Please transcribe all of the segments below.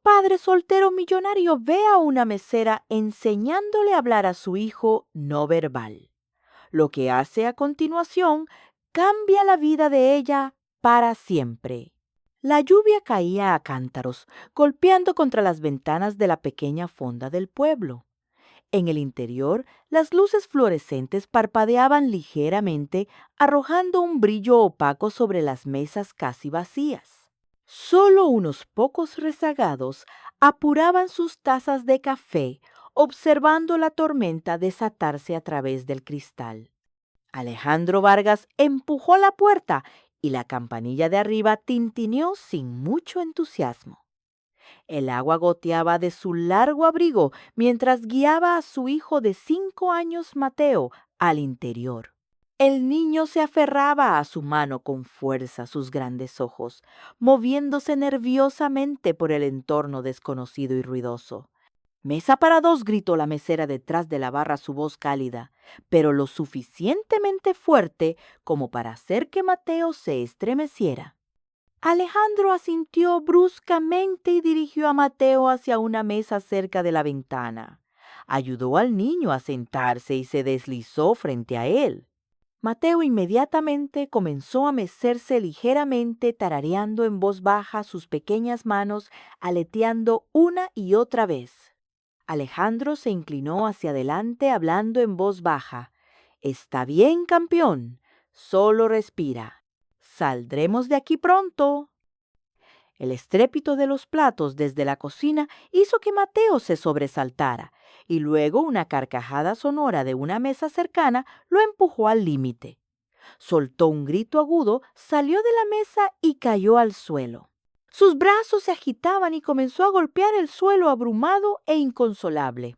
padre soltero millonario ve a una mesera enseñándole a hablar a su hijo no verbal. Lo que hace a continuación cambia la vida de ella para siempre. La lluvia caía a cántaros, golpeando contra las ventanas de la pequeña fonda del pueblo. En el interior, las luces fluorescentes parpadeaban ligeramente, arrojando un brillo opaco sobre las mesas casi vacías. Solo unos pocos rezagados apuraban sus tazas de café, observando la tormenta desatarse a través del cristal. Alejandro Vargas empujó la puerta y la campanilla de arriba tintineó sin mucho entusiasmo. El agua goteaba de su largo abrigo mientras guiaba a su hijo de 5 años, Mateo, al interior. El niño se aferraba a su mano con fuerza sus grandes ojos, moviéndose nerviosamente por el entorno desconocido y ruidoso. «Mesa para dos», gritó la mesera detrás de la barra su voz cálida, pero lo suficientemente fuerte como para hacer que Mateo se estremeciera. Alejandro asintió bruscamente y dirigió a Mateo hacia una mesa cerca de la ventana. Ayudó al niño a sentarse y se deslizó frente a él. Mateo inmediatamente comenzó a mecerse ligeramente, tarareando en voz baja, sus pequeñas manos aleteando una y otra vez. Alejandro se inclinó hacia adelante hablando en voz baja. «Está bien, campeón. Solo respira. Saldremos de aquí pronto». El estrépito de los platos desde la cocina hizo que Mateo se sobresaltara, y luego una carcajada sonora de una mesa cercana lo empujó al límite. Soltó un grito agudo, salió de la mesa y cayó al suelo. Sus brazos se agitaban y comenzó a golpear el suelo abrumado e inconsolable.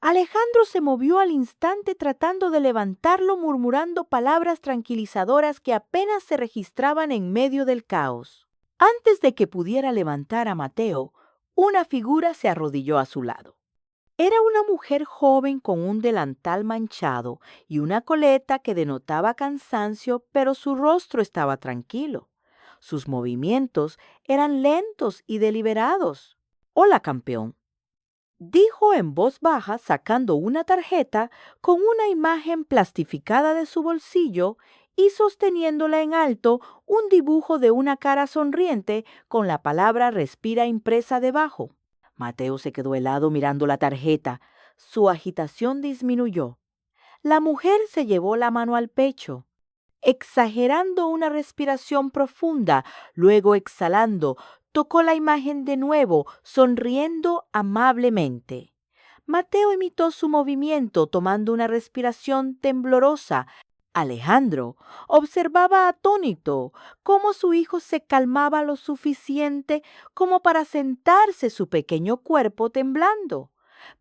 Alejandro se movió al instante tratando de levantarlo, murmurando palabras tranquilizadoras que apenas se registraban en medio del caos. Antes de que pudiera levantar a Mateo, una figura se arrodilló a su lado. Era una mujer joven con un delantal manchado y una coleta que denotaba cansancio, pero su rostro estaba tranquilo. Sus movimientos eran lentos y deliberados. «Hola, campeón», dijo en voz baja, sacando una tarjeta con una imagen plastificada de su bolsillo y sosteniéndola en alto un dibujo de una cara sonriente con la palabra «Respira» impresa debajo. Mateo se quedó helado mirando la tarjeta. Su agitación disminuyó. La mujer se llevó la mano al pecho, exagerando una respiración profunda, luego exhalando, tocó la imagen de nuevo, sonriendo amablemente. Mateo imitó su movimiento, tomando una respiración temblorosa. Alejandro observaba atónito cómo su hijo se calmaba lo suficiente como para sentarse, su pequeño cuerpo temblando,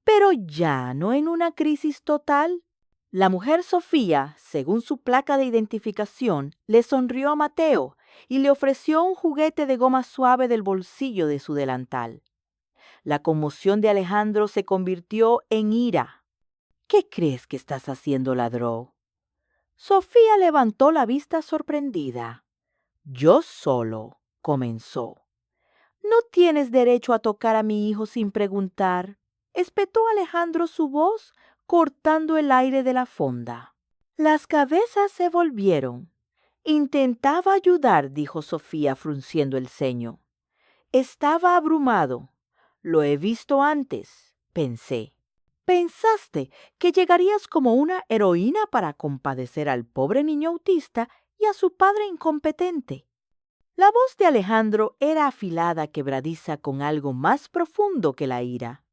pero ya no en una crisis total. La mujer Sofía, según su placa de identificación, le sonrió a Mateo y le ofreció un juguete de goma suave del bolsillo de su delantal. La conmoción de Alejandro se convirtió en ira. «¿Qué crees que estás haciendo, ladrón?». Sofía levantó la vista sorprendida. «Yo solo», comenzó. «No tienes derecho a tocar a mi hijo sin preguntar», espetó Alejandro su voz, cortando el aire de la fonda. Las cabezas se volvieron. «Intentaba ayudar», dijo Sofía frunciendo el ceño. «Estaba abrumado. Lo he visto antes», pensé. «Pensaste que llegarías como una heroína para compadecer al pobre niño autista y a su padre incompetente». La voz de Alejandro era afilada, quebradiza, con algo más profundo que la ira.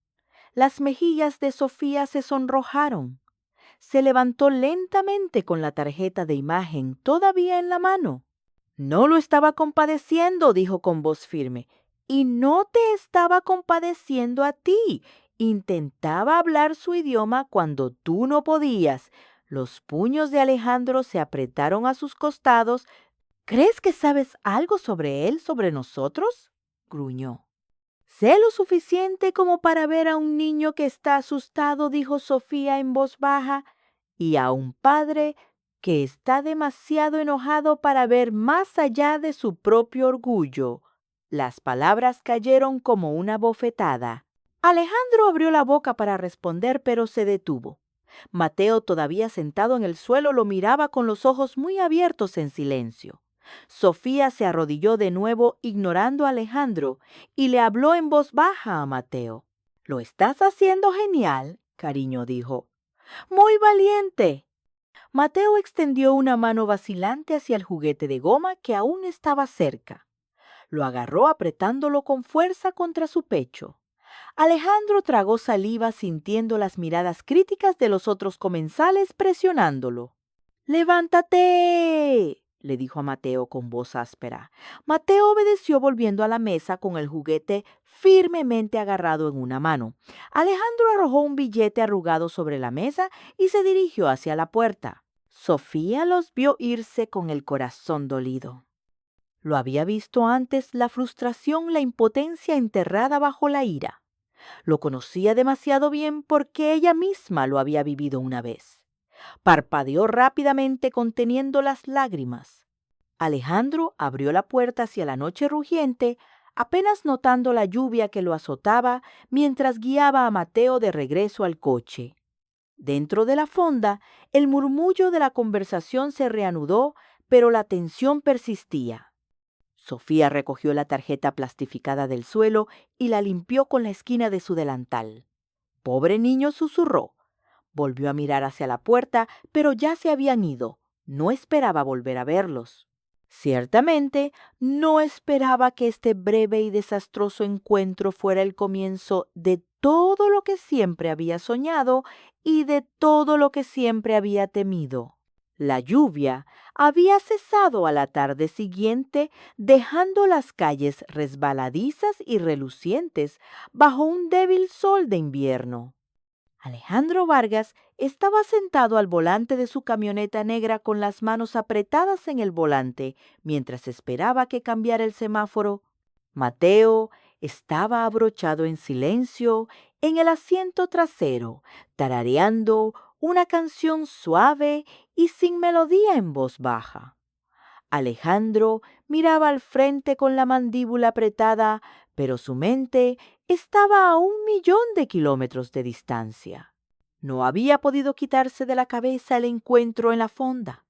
Las mejillas de Sofía se sonrojaron. Se levantó lentamente con la tarjeta de imagen todavía en la mano. «No lo estaba compadeciendo», dijo con voz firme. «Y no te estaba compadeciendo a ti. Intentaba hablar su idioma cuando tú no podías». Los puños de Alejandro se apretaron a sus costados. «¿Crees que sabes algo sobre él, sobre nosotros?», gruñó. «Sé lo suficiente como para ver a un niño que está asustado», dijo Sofía en voz baja, «y a un padre que está demasiado enojado para ver más allá de su propio orgullo». Las palabras cayeron como una bofetada. Alejandro abrió la boca para responder, pero se detuvo. Mateo, todavía sentado en el suelo, lo miraba con los ojos muy abiertos en silencio. Sofía se arrodilló de nuevo, ignorando a Alejandro, y le habló en voz baja a Mateo. «Lo estás haciendo genial», cariño dijo. «Muy valiente». Mateo extendió una mano vacilante hacia el juguete de goma que aún estaba cerca. Lo agarró apretándolo con fuerza contra su pecho. Alejandro tragó saliva sintiendo las miradas críticas de los otros comensales presionándolo. «¡Levántate!», le dijo a Mateo con voz áspera. Mateo obedeció volviendo a la mesa con el juguete firmemente agarrado en una mano. Alejandro arrojó un billete arrugado sobre la mesa y se dirigió hacia la puerta. Sofía los vio irse con el corazón dolido. Lo había visto antes, la frustración, la impotencia enterrada bajo la ira. Lo conocía demasiado bien porque ella misma lo había vivido una vez. Parpadeó rápidamente conteniendo las lágrimas. Alejandro abrió la puerta hacia la noche rugiente, apenas notando la lluvia que lo azotaba mientras guiaba a Mateo de regreso al coche. Dentro de la fonda, el murmullo de la conversación se reanudó, pero la tensión persistía. Sofía recogió la tarjeta plastificada del suelo y la limpió con la esquina de su delantal. «Pobre niño», susurró. Volvió a mirar hacia la puerta, pero ya se habían ido. No esperaba volver a verlos. Ciertamente, no esperaba que este breve y desastroso encuentro fuera el comienzo de todo lo que siempre había soñado y de todo lo que siempre había temido. La lluvia había cesado a la tarde siguiente, dejando las calles resbaladizas y relucientes bajo un débil sol de invierno. Alejandro Vargas estaba sentado al volante de su camioneta negra con las manos apretadas en el volante mientras esperaba que cambiara el semáforo. Mateo estaba abrochado en silencio en el asiento trasero, tarareando una canción suave y sin melodía en voz baja. Alejandro miraba al frente con la mandíbula apretada, pero su mente estaba a 1.000.000 de kilómetros de distancia. No había podido quitarse de la cabeza el encuentro en la fonda.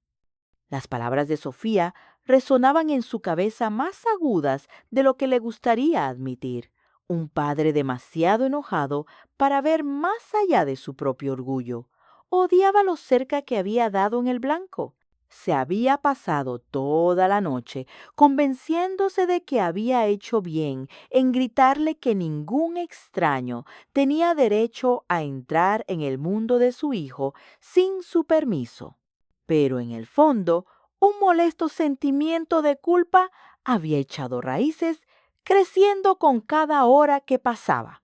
Las palabras de Sofía resonaban en su cabeza más agudas de lo que le gustaría admitir. Un padre demasiado enojado para ver más allá de su propio orgullo. Odiaba lo cerca que había dado en el blanco. Se había pasado toda la noche convenciéndose de que había hecho bien en gritarle que ningún extraño tenía derecho a entrar en el mundo de su hijo sin su permiso. Pero en el fondo, un molesto sentimiento de culpa había echado raíces, creciendo con cada hora que pasaba.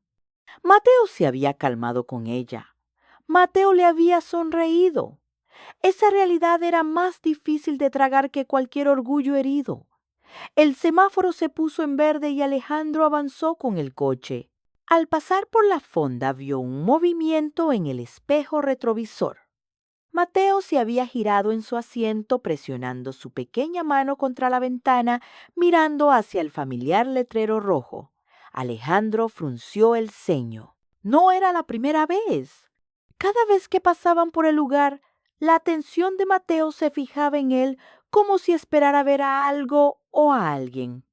Mateo se había calmado con ella. Mateo le había sonreído. Esa realidad era más difícil de tragar que cualquier orgullo herido. El semáforo se puso en verde y Alejandro avanzó con el coche. Al pasar por la fonda vio un movimiento en el espejo retrovisor. Mateo se había girado en su asiento presionando su pequeña mano contra la ventana, mirando hacia el familiar letrero rojo. Alejandro frunció el ceño. No era la primera vez. Cada vez que pasaban por el lugar, la atención de Mateo se fijaba en él como si esperara ver a algo o a alguien.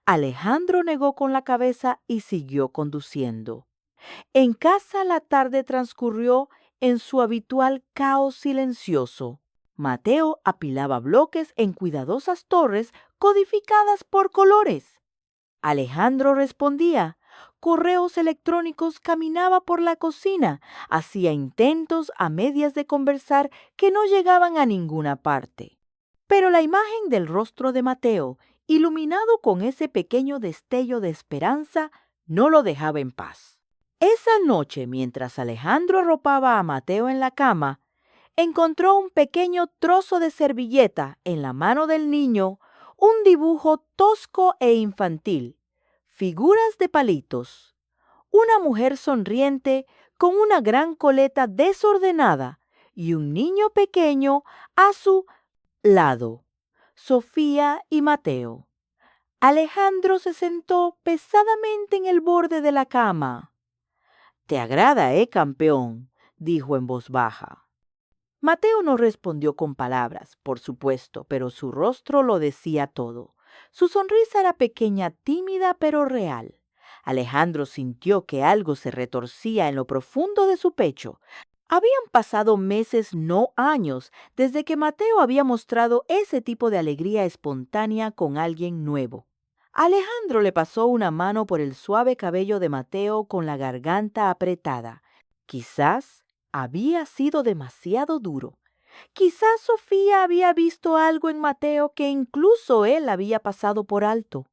Alejandro negó con la cabeza y siguió conduciendo. En casa la tarde transcurrió en su habitual caos silencioso. Mateo apilaba bloques en cuidadosas torres codificadas por colores. Alejandro respondía. Correos electrónicos, caminaba por la cocina, hacía intentos a medias de conversar que no llegaban a ninguna parte. Pero la imagen del rostro de Mateo, iluminado con ese pequeño destello de esperanza, no lo dejaba en paz. Esa noche, mientras Alejandro arropaba a Mateo en la cama, encontró un pequeño trozo de servilleta en la mano del niño, un dibujo tosco e infantil. Figuras de palitos, una mujer sonriente con una gran coleta desordenada y un niño pequeño a su lado, Sofía y Mateo. Alejandro se sentó pesadamente en el borde de la cama. «Te agrada, campeón», dijo en voz baja. Mateo no respondió con palabras, por supuesto, pero su rostro lo decía todo. Su sonrisa era pequeña, tímida, pero real. Alejandro sintió que algo se retorcía en lo profundo de su pecho. Habían pasado meses, no años, desde que Mateo había mostrado ese tipo de alegría espontánea con alguien nuevo. Alejandro le pasó una mano por el suave cabello de Mateo con la garganta apretada. Quizás había sido demasiado duro. Quizás Sofía había visto algo en Mateo que incluso él había pasado por alto.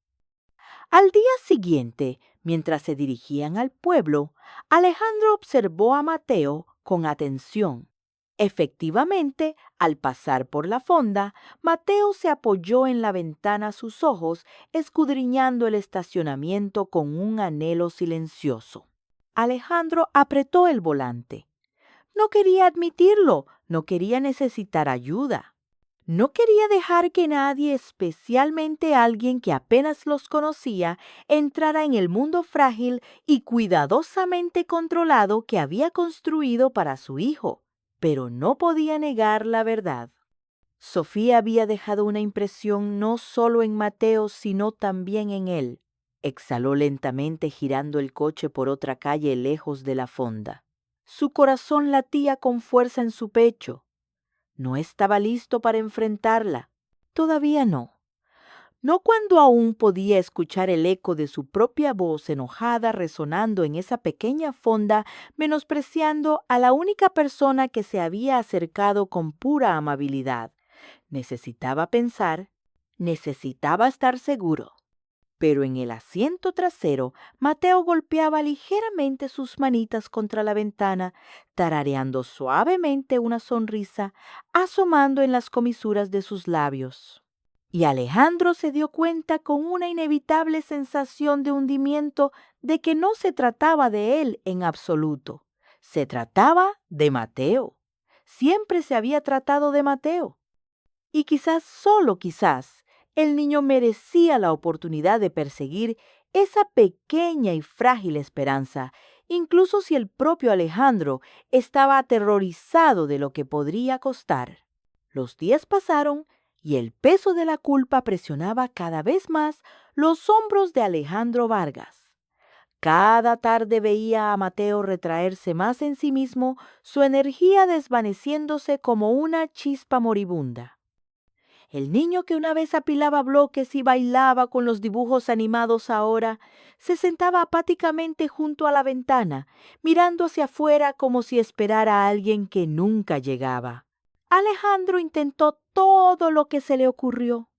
Al día siguiente, mientras se dirigían al pueblo, Alejandro observó a Mateo con atención. Efectivamente, al pasar por la fonda, Mateo se apoyó en la ventana sus ojos, escudriñando el estacionamiento con un anhelo silencioso. Alejandro apretó el volante. No quería admitirlo, no quería necesitar ayuda. No quería dejar que nadie, especialmente alguien que apenas los conocía, entrara en el mundo frágil y cuidadosamente controlado que había construido para su hijo. Pero no podía negar la verdad. Sofía había dejado una impresión no solo en Mateo, sino también en él. Exhaló lentamente girando el coche por otra calle lejos de la fonda. Su corazón latía con fuerza en su pecho. No estaba listo para enfrentarla. Todavía no. No cuando aún podía escuchar el eco de su propia voz enojada resonando en esa pequeña fonda, menospreciando a la única persona que se había acercado con pura amabilidad. Necesitaba pensar, necesitaba estar seguro. Pero en el asiento trasero, Mateo golpeaba ligeramente sus manitas contra la ventana, tarareando suavemente una sonrisa, asomando en las comisuras de sus labios. Y Alejandro se dio cuenta con una inevitable sensación de hundimiento de que no se trataba de él en absoluto. Se trataba de Mateo. Siempre se había tratado de Mateo. Y quizás, solo quizás, el niño merecía la oportunidad de perseguir esa pequeña y frágil esperanza, incluso si el propio Alejandro estaba aterrorizado de lo que podría costar. Los días pasaron y el peso de la culpa presionaba cada vez más los hombros de Alejandro Vargas. Cada tarde veía a Mateo retraerse más en sí mismo, su energía desvaneciéndose como una chispa moribunda. El niño que una vez apilaba bloques y bailaba con los dibujos animados ahora, se sentaba apáticamente junto a la ventana, mirando hacia afuera como si esperara a alguien que nunca llegaba. Alejandro intentó todo lo que se le ocurrió.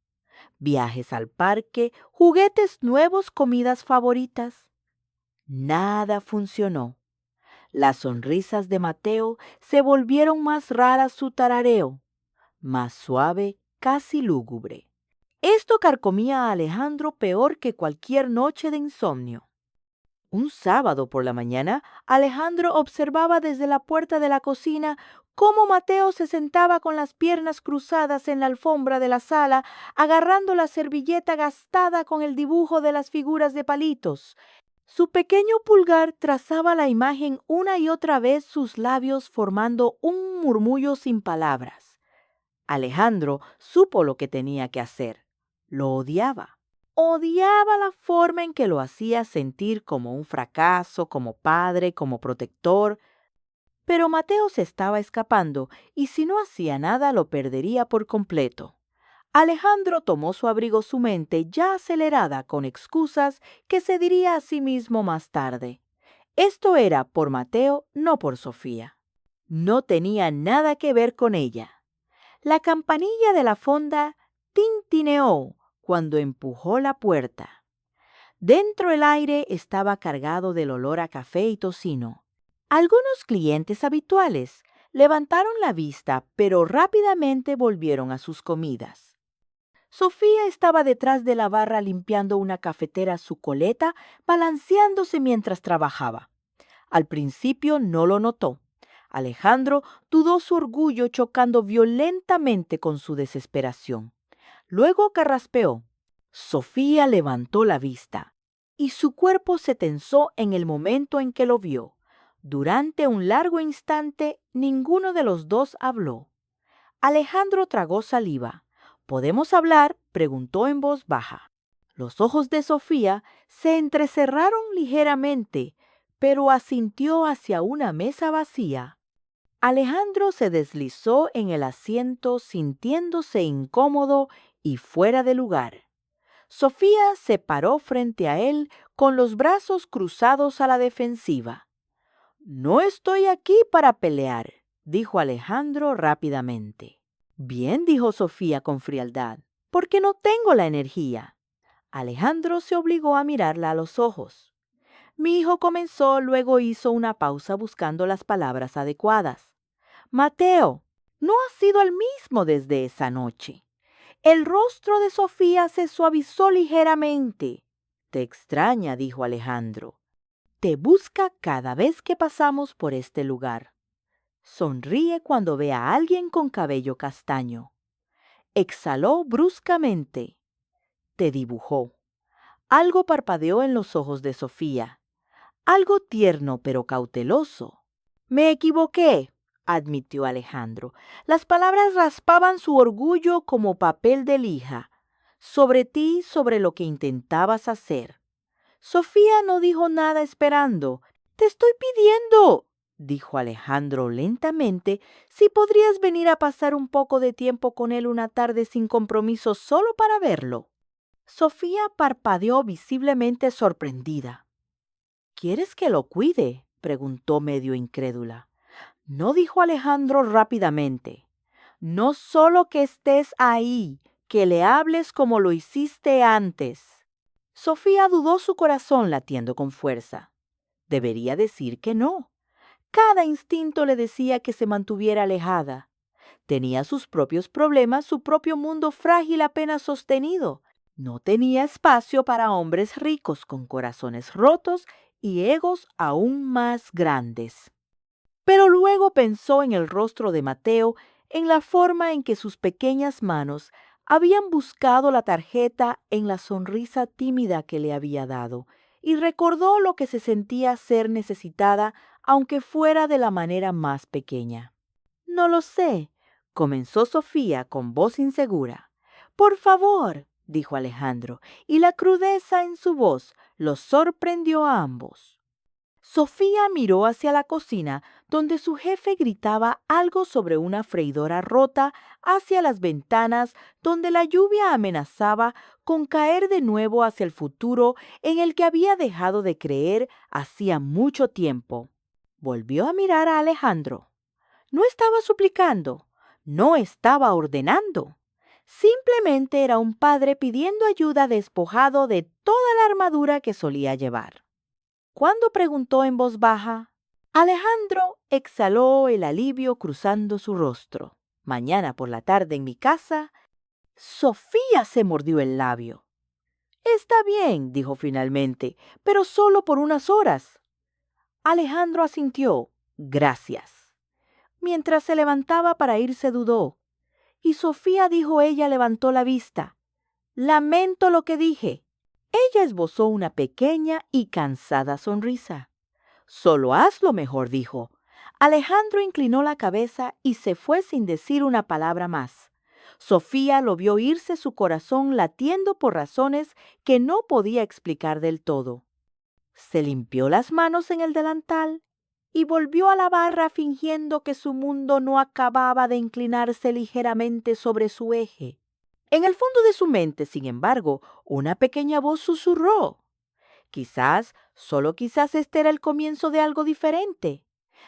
Viajes al parque, juguetes nuevos, comidas favoritas. Nada funcionó. Las sonrisas de Mateo se volvieron más raras, su tarareo, más suave, casi lúgubre. Esto carcomía a Alejandro peor que cualquier noche de insomnio. Un sábado por la mañana, Alejandro observaba desde la puerta de la cocina cómo Mateo se sentaba con las piernas cruzadas en la alfombra de la sala, agarrando la servilleta gastada con el dibujo de las figuras de palitos. Su pequeño pulgar trazaba la imagen una y otra vez, sus labios formando un murmullo sin palabras. Alejandro supo lo que tenía que hacer. Lo odiaba. Odiaba la forma en que lo hacía sentir como un fracaso, como padre, como protector. Pero Mateo se estaba escapando y si no hacía nada lo perdería por completo. Alejandro tomó su abrigo su mente ya acelerada con excusas que se diría a sí mismo más tarde. Esto era por Mateo, no por Sofía. No tenía nada que ver con ella. La campanilla de la fonda tintineó cuando empujó la puerta. Dentro el aire estaba cargado del olor a café y tocino. Algunos clientes habituales levantaron la vista, pero rápidamente volvieron a sus comidas. Sofía estaba detrás de la barra limpiando una cafetera a su coleta, balanceándose mientras trabajaba. Al principio no lo notó. Alejandro dudó su orgullo chocando violentamente con su desesperación. Luego carraspeó. Sofía levantó la vista y su cuerpo se tensó en el momento en que lo vio. Durante un largo instante, ninguno de los dos habló. Alejandro tragó saliva. ¿Podemos hablar?, preguntó en voz baja. Los ojos de Sofía se entrecerraron ligeramente, pero asintió hacia una mesa vacía. Alejandro se deslizó en el asiento sintiéndose incómodo y fuera de lugar. Sofía se paró frente a él con los brazos cruzados a la defensiva. «No estoy aquí para pelear», dijo Alejandro rápidamente. «Bien», dijo Sofía con frialdad, «porque no tengo la energía». Alejandro se obligó a mirarla a los ojos. Mi hijo comenzó, luego hizo una pausa buscando las palabras adecuadas. «Mateo, no has sido el mismo desde esa noche». El rostro de Sofía se suavizó ligeramente. «Te extraña», dijo Alejandro. «Te busca cada vez que pasamos por este lugar. Sonríe cuando ve a alguien con cabello castaño». Exhaló bruscamente. «Te dibujó». Algo parpadeó en los ojos de Sofía. Algo tierno pero cauteloso. «Me equivoqué», admitió Alejandro. Las palabras raspaban su orgullo como papel de lija. «Sobre ti, sobre lo que intentabas hacer». Sofía no dijo nada esperando. «Te estoy pidiendo», dijo Alejandro lentamente, «si podrías venir a pasar un poco de tiempo con él una tarde sin compromiso solo para verlo». Sofía parpadeó visiblemente sorprendida. «¿Quieres que lo cuide?», preguntó medio incrédula. «No», dijo Alejandro rápidamente. «No solo que estés ahí, que le hables como lo hiciste antes». Sofía dudó, su corazón latiendo con fuerza. Debería decir que no. Cada instinto le decía que se mantuviera alejada. Tenía sus propios problemas, su propio mundo frágil apenas sostenido. No tenía espacio para hombres ricos con corazones rotos y egos aún más grandes. Pero luego pensó en el rostro de Mateo, en la forma en que sus pequeñas manos habían buscado la tarjeta en la sonrisa tímida que le había dado, y recordó lo que se sentía ser necesitada, aunque fuera de la manera más pequeña. «No lo sé», comenzó Sofía con voz insegura. «Por favor», dijo Alejandro, y la crudeza en su voz los sorprendió a ambos. Sofía miró hacia la cocina, donde su jefe gritaba algo sobre una freidora rota, hacia las ventanas, donde la lluvia amenazaba con caer de nuevo hacia el futuro en el que había dejado de creer hacía mucho tiempo. Volvió a mirar a Alejandro. No estaba suplicando, no estaba ordenando. Simplemente era un padre pidiendo ayuda despojado de toda la armadura que solía llevar. Cuando preguntó en voz baja, Alejandro exhaló el alivio cruzando su rostro. «Mañana por la tarde en mi casa». Sofía se mordió el labio. «Está bien», dijo finalmente, «pero solo por unas horas». Alejandro asintió. «Gracias». Mientras se levantaba para irse dudó. «¿Y Sofía?», dijo ella, levantó la vista. «Lamento lo que dije». Ella esbozó una pequeña y cansada sonrisa. «Solo hazlo mejor», dijo. Alejandro inclinó la cabeza y se fue sin decir una palabra más. Sofía lo vio irse, su corazón latiendo por razones que no podía explicar del todo. Se limpió las manos en el delantal y volvió a la barra fingiendo que su mundo no acababa de inclinarse ligeramente sobre su eje. En el fondo de su mente, sin embargo, una pequeña voz susurró. Quizás, solo quizás este era el comienzo de algo diferente.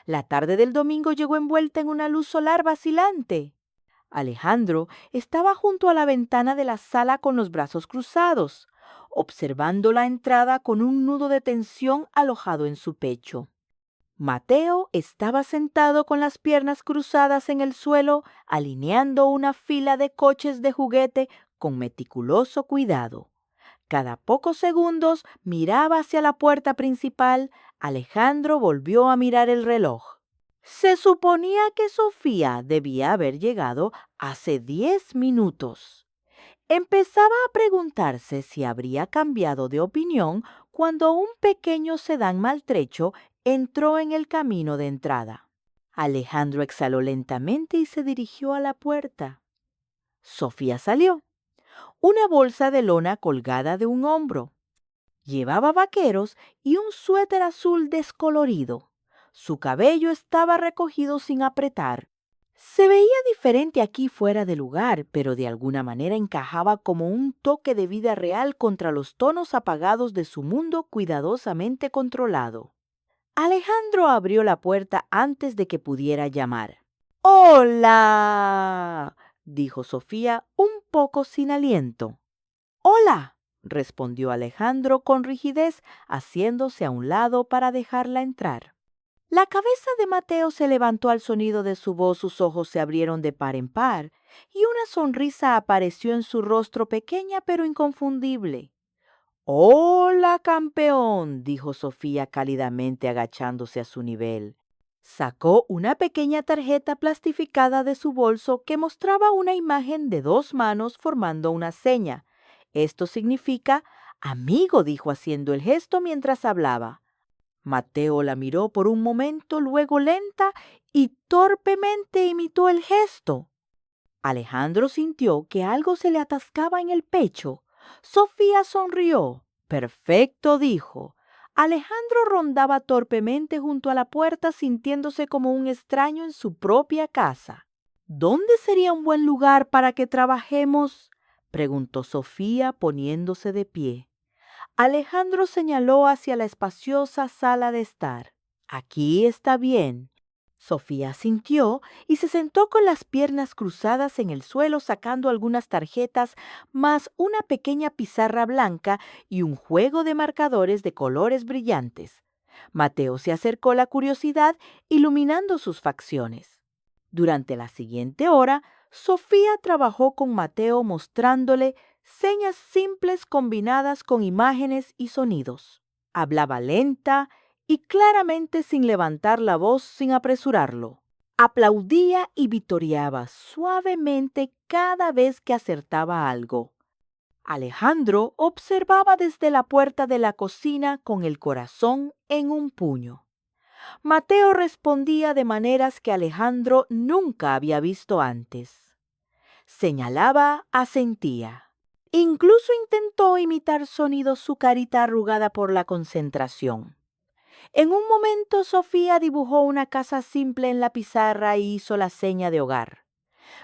La tarde del domingo llegó envuelta en una luz solar vacilante. Alejandro estaba junto a la ventana de la sala con los brazos cruzados, observando la entrada con un nudo de tensión alojado en su pecho. Mateo estaba sentado con las piernas cruzadas en el suelo, alineando una fila de coches de juguete con meticuloso cuidado. Cada pocos segundos miraba hacia la puerta principal. Alejandro volvió a mirar el reloj. Se suponía que Sofía debía haber llegado hace 10 minutos. Empezaba a preguntarse si habría cambiado de opinión cuando un pequeño sedán maltrecho entró en el camino de entrada. Alejandro exhaló lentamente y se dirigió a la puerta. Sofía salió, una bolsa de lona colgada de un hombro. Llevaba vaqueros y un suéter azul descolorido. Su cabello estaba recogido sin apretar. Se veía diferente aquí fuera de lugar, pero de alguna manera encajaba como un toque de vida real contra los tonos apagados de su mundo cuidadosamente controlado. Alejandro abrió la puerta antes de que pudiera llamar. ¡Hola!, dijo Sofía, un poco sin aliento. ¡Hola!, respondió Alejandro con rigidez, haciéndose a un lado para dejarla entrar. La cabeza de Mateo se levantó al sonido de su voz, sus ojos se abrieron de par en par, y una sonrisa apareció en su rostro pequeña pero inconfundible. «¡Hola, campeón!», dijo Sofía cálidamente agachándose a su nivel. Sacó una pequeña tarjeta plastificada de su bolso que mostraba una imagen de 2 manos formando una seña. «Esto significa amigo», dijo haciendo el gesto mientras hablaba. Mateo la miró por un momento, luego lenta y torpemente imitó el gesto. Alejandro sintió que algo se le atascaba en el pecho. Sofía sonrió. «Perfecto», dijo. Alejandro rondaba torpemente junto a la puerta, sintiéndose como un extraño en su propia casa. «¿Dónde sería un buen lugar para que trabajemos?», preguntó Sofía poniéndose de pie. Alejandro señaló hacia la espaciosa sala de estar. «Aquí está bien». Sofía asintió y se sentó con las piernas cruzadas en el suelo, sacando algunas tarjetas más una pequeña pizarra blanca y un juego de marcadores de colores brillantes. Mateo se acercó la curiosidad, iluminando sus facciones. Durante la siguiente hora, Sofía trabajó con Mateo mostrándole señas simples combinadas con imágenes y sonidos. Hablaba lenta y claramente sin levantar la voz, sin apresurarlo. Aplaudía y vitoreaba suavemente cada vez que acertaba algo. Alejandro observaba desde la puerta de la cocina con el corazón en un puño. Mateo respondía de maneras que Alejandro nunca había visto antes. Señalaba, asentía. Incluso intentó imitar sonidos su carita arrugada por la concentración. En un momento Sofía dibujó una casa simple en la pizarra y hizo la seña de hogar.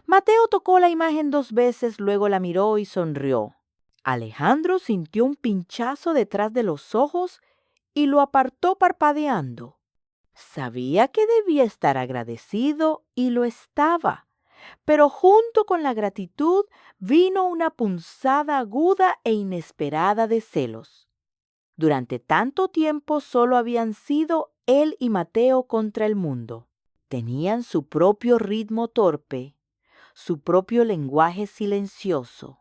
Mateo tocó la imagen 2 veces, luego la miró y sonrió. Alejandro sintió un pinchazo detrás de los ojos y lo apartó parpadeando. Sabía que debía estar agradecido y lo estaba. Pero junto con la gratitud vino una punzada aguda e inesperada de celos. Durante tanto tiempo solo habían sido él y Mateo contra el mundo. Tenían su propio ritmo torpe, su propio lenguaje silencioso.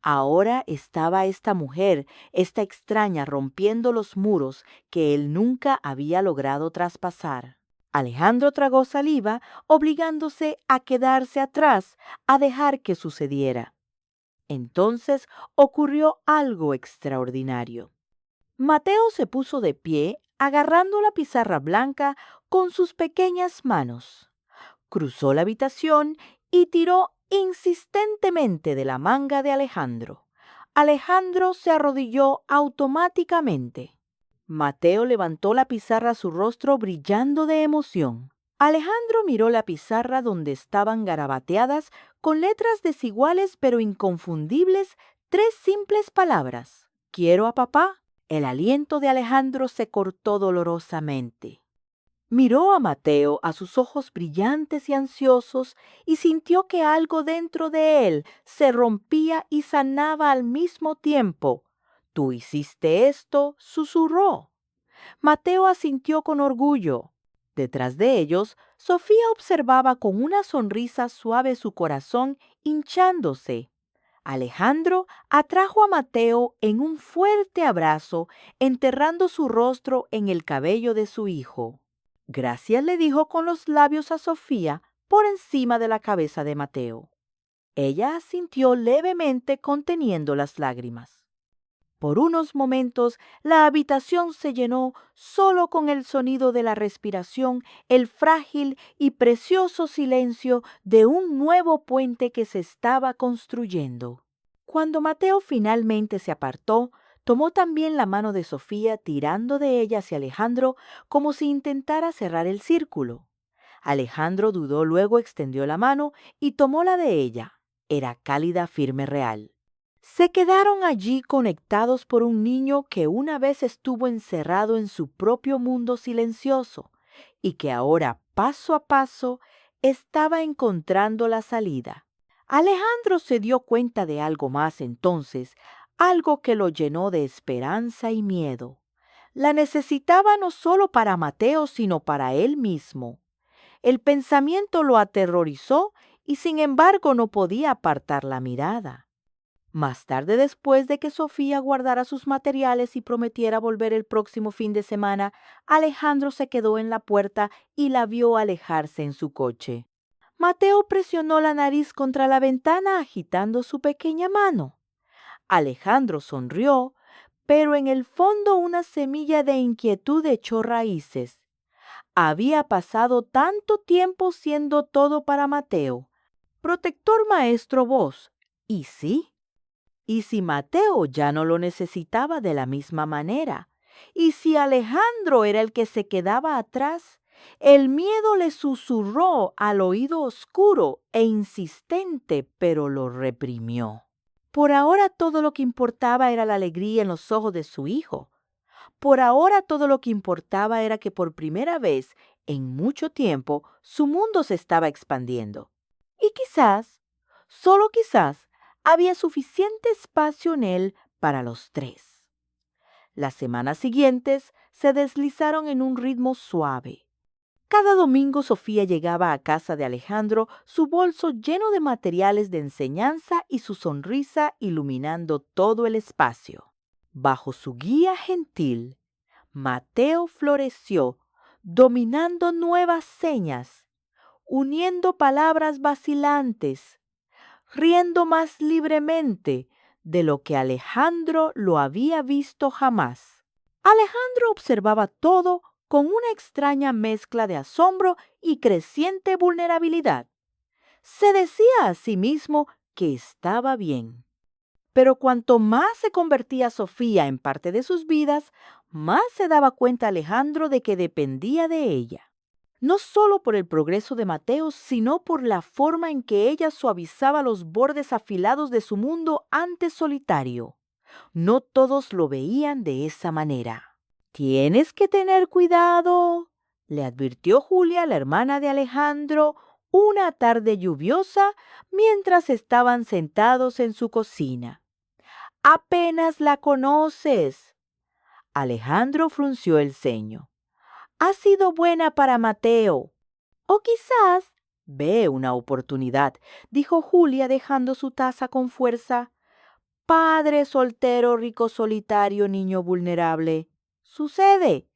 Ahora estaba esta mujer, esta extraña, rompiendo los muros que él nunca había logrado traspasar. Alejandro tragó saliva, obligándose a quedarse atrás, a dejar que sucediera. Entonces ocurrió algo extraordinario. Mateo se puso de pie, agarrando la pizarra blanca con sus pequeñas manos. Cruzó la habitación y tiró insistentemente de la manga de Alejandro. Alejandro se arrodilló automáticamente. Mateo levantó la pizarra a su rostro brillando de emoción. Alejandro miró la pizarra donde estaban garabateadas con letras desiguales pero inconfundibles 3 simples palabras. «Quiero a papá». El aliento de Alejandro se cortó dolorosamente. Miró a Mateo, a sus ojos brillantes y ansiosos, y sintió que algo dentro de él se rompía y sanaba al mismo tiempo. «Tú hiciste esto», susurró. Mateo asintió con orgullo. Detrás de ellos, Sofía observaba con una sonrisa suave su corazón hinchándose. Alejandro atrajo a Mateo en un fuerte abrazo, enterrando su rostro en el cabello de su hijo. «Gracias», le dijo con los labios a Sofía por encima de la cabeza de Mateo. Ella asintió levemente conteniendo las lágrimas. Por unos momentos la habitación se llenó solo con el sonido de la respiración, el frágil y precioso silencio de un nuevo puente que se estaba construyendo. Cuando Mateo finalmente se apartó, tomó también la mano de Sofía tirando de ella hacia Alejandro como si intentara cerrar el círculo. Alejandro dudó, luego extendió la mano y tomó la de ella. Era cálida, firme, real. Se quedaron allí conectados por un niño que una vez estuvo encerrado en su propio mundo silencioso y que ahora, paso a paso, estaba encontrando la salida. Alejandro se dio cuenta de algo más entonces, algo que lo llenó de esperanza y miedo. La necesitaba no solo para Mateo, sino para él mismo. El pensamiento lo aterrorizó y sin embargo no podía apartar la mirada. Más tarde, después de que Sofía guardara sus materiales y prometiera volver el próximo fin de semana, Alejandro se quedó en la puerta y la vio alejarse en su coche. Mateo presionó la nariz contra la ventana agitando su pequeña mano. Alejandro sonrió, pero en el fondo una semilla de inquietud echó raíces. Había pasado tanto tiempo siendo todo para Mateo. Protector, maestro, voz. ¿Y sí? ¿Y si Mateo ya no lo necesitaba de la misma manera? ¿Y si Alejandro era el que se quedaba atrás? El miedo le susurró al oído oscuro e insistente, pero lo reprimió. Por ahora todo lo que importaba era la alegría en los ojos de su hijo. Por ahora todo lo que importaba era que por primera vez en mucho tiempo su mundo se estaba expandiendo. Y quizás, solo quizás, había suficiente espacio en él para los tres. Las semanas siguientes se deslizaron en un ritmo suave. Cada domingo Sofía llegaba a casa de Alejandro, su bolso lleno de materiales de enseñanza y su sonrisa iluminando todo el espacio. Bajo su guía gentil, Mateo floreció, dominando nuevas señas, uniendo palabras vacilantes, riendo más libremente de lo que Alejandro lo había visto jamás. Alejandro observaba todo con una extraña mezcla de asombro y creciente vulnerabilidad. Se decía a sí mismo que estaba bien. Pero cuanto más se convertía Sofía en parte de sus vidas, más se daba cuenta Alejandro de que dependía de ella. No solo por el progreso de Mateo, sino por la forma en que ella suavizaba los bordes afilados de su mundo antes solitario. No todos lo veían de esa manera. «Tienes que tener cuidado», le advirtió Julia, la hermana de Alejandro, una tarde lluviosa mientras estaban sentados en su cocina. «Apenas la conoces». Alejandro frunció el ceño. «Ha sido buena para Mateo. O quizás ve una oportunidad», dijo Julia dejando su taza con fuerza. «Padre soltero, rico solitario, niño vulnerable. Sucede».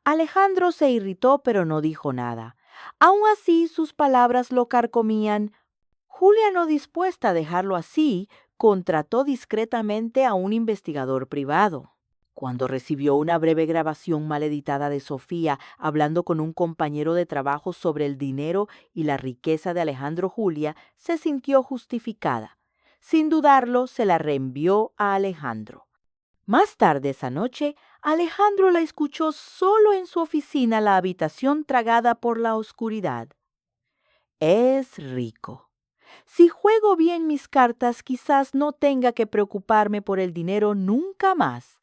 Alejandro se irritó, pero no dijo nada. Aun así, sus palabras lo carcomían. Julia, no dispuesta a dejarlo así, contrató discretamente a un investigador privado. Cuando recibió una breve grabación mal editada de Sofía hablando con un compañero de trabajo sobre el dinero y la riqueza de Alejandro, Julia se sintió justificada. Sin dudarlo, se la reenvió a Alejandro. Más tarde esa noche, Alejandro la escuchó solo en su oficina, la habitación tragada por la oscuridad. «Es rico. Si juego bien mis cartas, quizás no tenga que preocuparme por el dinero nunca más».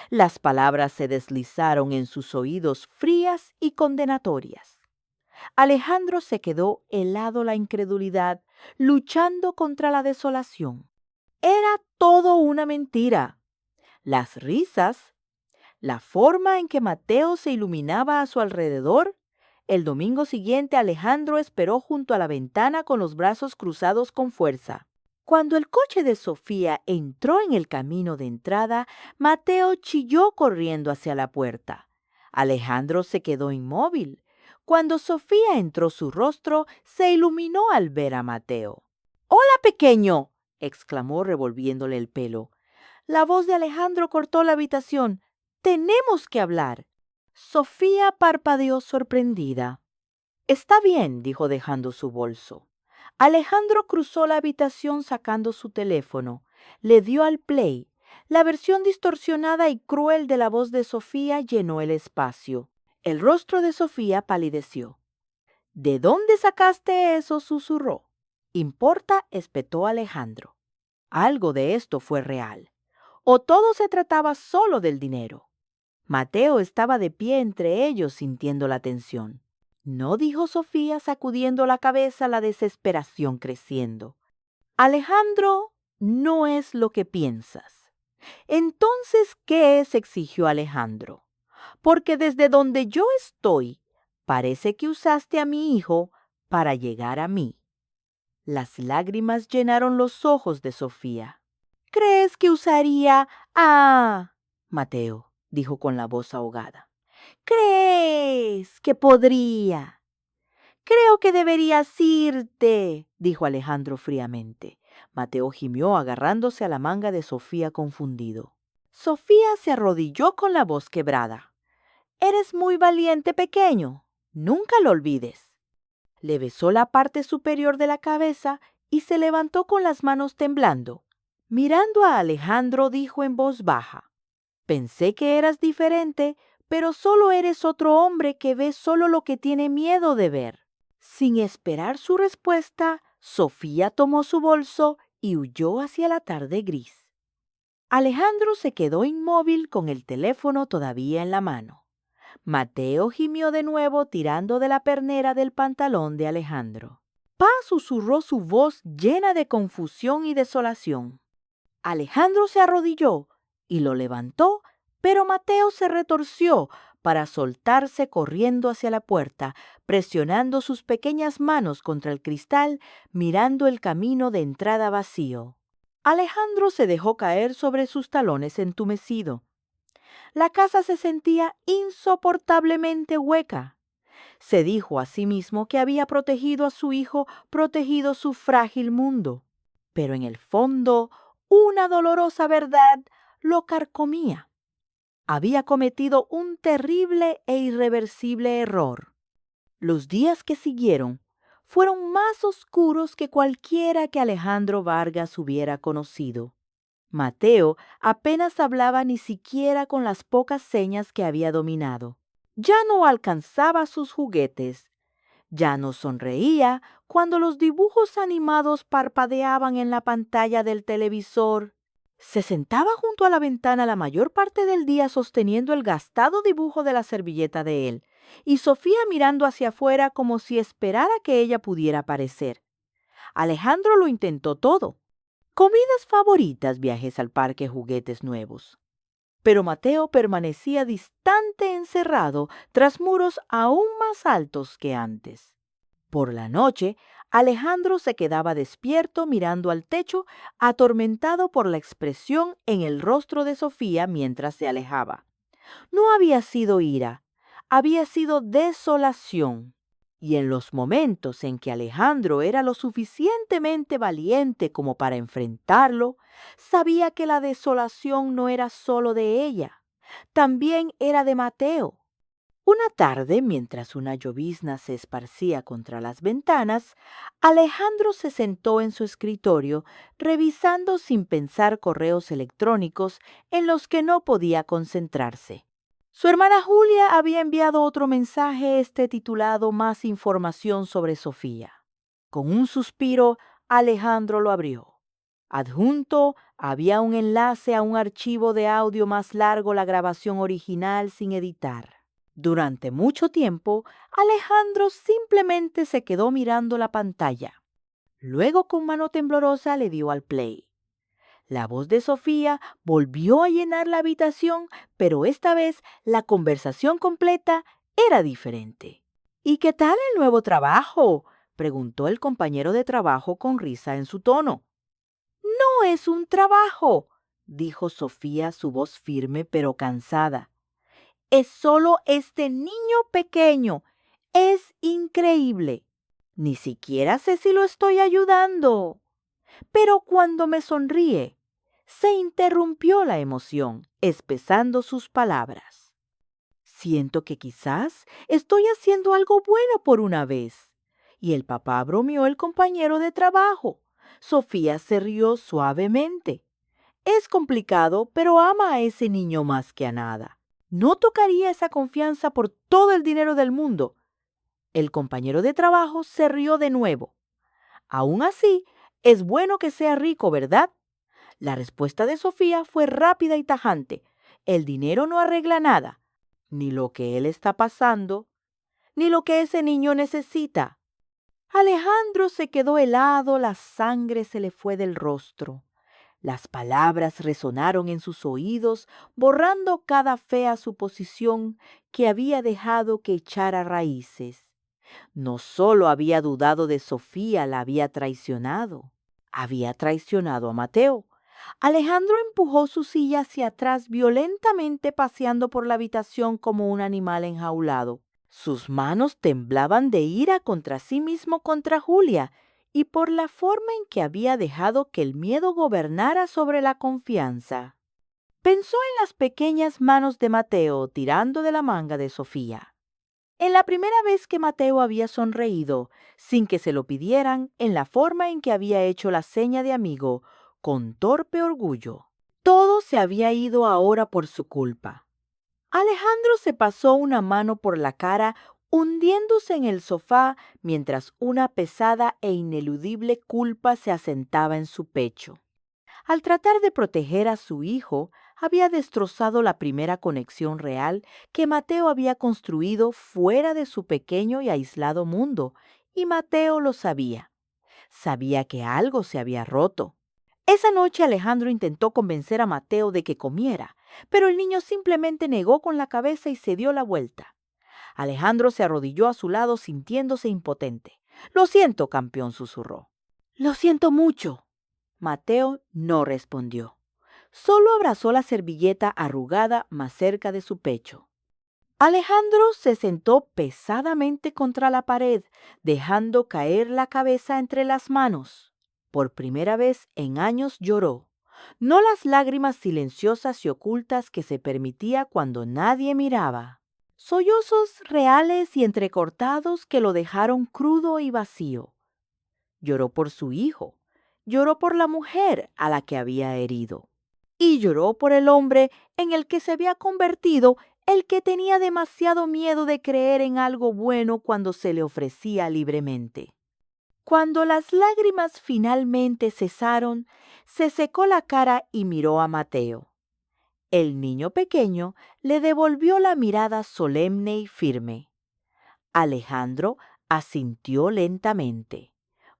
Las palabras se deslizaron en sus oídos frías y condenatorias. Alejandro se quedó helado la incredulidad, luchando contra la desolación. Era todo una mentira. Las risas, la forma en que Mateo se iluminaba a su alrededor. El domingo siguiente Alejandro esperó junto a la ventana con los brazos cruzados con fuerza. Cuando el coche de Sofía entró en el camino de entrada, Mateo chilló corriendo hacia la puerta. Alejandro se quedó inmóvil. Cuando Sofía entró, su rostro se iluminó al ver a Mateo. «¡Hola, pequeño!», exclamó revolviéndole el pelo. La voz de Alejandro cortó la habitación. «¡Tenemos que hablar!». Sofía parpadeó sorprendida. «Está bien», dijo dejando su bolso. Alejandro cruzó la habitación sacando su teléfono. Le dio al play. La versión distorsionada y cruel de la voz de Sofía llenó el espacio. El rostro de Sofía palideció. «¿De dónde sacaste eso?», susurró. «¿Importa?», espetó Alejandro. Algo de esto fue real. O todo se trataba solo del dinero. Mateo estaba de pie entre ellos sintiendo la tensión. «No», dijo Sofía sacudiendo la cabeza, la desesperación creciendo. «Alejandro, no es lo que piensas». «Entonces, ¿qué es?», exigió Alejandro. «Porque desde donde yo estoy, parece que usaste a mi hijo para llegar a mí». Las lágrimas llenaron los ojos de Sofía. «¿Crees que usaría a Mateo?», dijo con la voz ahogada. «¿Crees que podría?». «Creo que deberías irte», dijo Alejandro fríamente. Mateo gimió agarrándose a la manga de Sofía confundido. Sofía se arrodilló con la voz quebrada. «Eres muy valiente, pequeño. Nunca lo olvides». Le besó la parte superior de la cabeza y se levantó con las manos temblando. Mirando a Alejandro, dijo en voz baja: «Pensé que eras diferente, pero solo eres otro hombre que ve solo lo que tiene miedo de ver». Sin esperar su respuesta, Sofía tomó su bolso y huyó hacia la tarde gris. Alejandro se quedó inmóvil con el teléfono todavía en la mano. Mateo gimió de nuevo tirando de la pernera del pantalón de Alejandro. «Pa», susurró su voz llena de confusión y desolación. Alejandro se arrodilló y lo levantó, pero Mateo se retorció para soltarse corriendo hacia la puerta, presionando sus pequeñas manos contra el cristal, mirando el camino de entrada vacío. Alejandro se dejó caer sobre sus talones entumecido. La casa se sentía insoportablemente hueca. Se dijo a sí mismo que había protegido a su hijo, protegido su frágil mundo. Pero en el fondo, una dolorosa verdad lo carcomía. Había cometido un terrible e irreversible error. Los días que siguieron fueron más oscuros que cualquiera que Alejandro Vargas hubiera conocido. Mateo apenas hablaba ni siquiera con las pocas señas que había dominado. Ya no alcanzaba sus juguetes. Ya no sonreía cuando los dibujos animados parpadeaban en la pantalla del televisor. Se sentaba junto a la ventana la mayor parte del día sosteniendo el gastado dibujo de la servilleta de él, y Sofía mirando hacia afuera como si esperara que ella pudiera aparecer. Alejandro lo intentó todo: comidas favoritas, viajes al parque, juguetes nuevos. Pero Mateo permanecía distante, encerrado tras muros aún más altos que antes. Por la noche, Alejandro se quedaba despierto mirando al techo, atormentado por la expresión en el rostro de Sofía mientras se alejaba. No había sido ira, había sido desolación. Y en los momentos en que Alejandro era lo suficientemente valiente como para enfrentarlo, sabía que la desolación no era solo de ella, también era de Mateo. Una tarde, mientras una llovizna se esparcía contra las ventanas, Alejandro se sentó en su escritorio, revisando sin pensar correos electrónicos en los que no podía concentrarse. Su hermana Julia había enviado otro mensaje, titulado «Más información sobre Sofía». Con un suspiro, Alejandro lo abrió. Adjunto había un enlace a un archivo de audio más largo, la grabación original sin editar. Durante mucho tiempo, Alejandro simplemente se quedó mirando la pantalla. Luego, con mano temblorosa, le dio al play. La voz de Sofía volvió a llenar la habitación, pero esta vez la conversación completa era diferente. «¿Y qué tal el nuevo trabajo?», preguntó el compañero de trabajo con risa en su tono. «No es un trabajo», dijo Sofía, su voz firme pero cansada. «Es solo este niño pequeño. Es increíble. Ni siquiera sé si lo estoy ayudando». Pero cuando me sonríe, se interrumpió la emoción, espesando sus palabras. Siento que quizás estoy haciendo algo bueno por una vez. Y el papá bromeó el compañero de trabajo. Sofía se rió suavemente. Es complicado, pero ama a ese niño más que a nada. No tocaría esa confianza por todo el dinero del mundo. El compañero de trabajo se rió de nuevo. Aún así, es bueno que sea rico, ¿verdad? La respuesta de Sofía fue rápida y tajante. El dinero no arregla nada, ni lo que él está pasando, ni lo que ese niño necesita. Alejandro se quedó helado, la sangre se le fue del rostro. Las palabras resonaron en sus oídos, borrando cada fea suposición que había dejado que echara raíces. No solo había dudado de Sofía, la había traicionado a Mateo. Alejandro empujó su silla hacia atrás violentamente, paseando por la habitación como un animal enjaulado. Sus manos temblaban de ira contra sí mismo, contra Julia, y por la forma en que había dejado que el miedo gobernara sobre la confianza. Pensó en las pequeñas manos de Mateo tirando de la manga de Sofía. En la primera vez que Mateo había sonreído, sin que se lo pidieran, en la forma en que había hecho la seña de amigo, con torpe orgullo. Todo se había ido ahora por su culpa. Alejandro se pasó una mano por la cara, hundiéndose en el sofá mientras una pesada e ineludible culpa se asentaba en su pecho. Al tratar de proteger a su hijo, había destrozado la primera conexión real que Mateo había construido fuera de su pequeño y aislado mundo, y Mateo lo sabía. Sabía que algo se había roto. Esa noche Alejandro intentó convencer a Mateo de que comiera, pero el niño simplemente negó con la cabeza y se dio la vuelta. Alejandro se arrodilló a su lado sintiéndose impotente. «Lo siento, campeón», susurró. «Lo siento mucho». Mateo no respondió. Solo abrazó la servilleta arrugada más cerca de su pecho. Alejandro se sentó pesadamente contra la pared, dejando caer la cabeza entre las manos. Por primera vez en años lloró, no las lágrimas silenciosas y ocultas que se permitía cuando nadie miraba. Sollozos reales y entrecortados que lo dejaron crudo y vacío. Lloró por su hijo, lloró por la mujer a la que había herido, y lloró por el hombre en el que se había convertido, el que tenía demasiado miedo de creer en algo bueno cuando se le ofrecía libremente. Cuando las lágrimas finalmente cesaron, se secó la cara y miró a Mateo. El niño pequeño le devolvió la mirada solemne y firme. Alejandro asintió lentamente.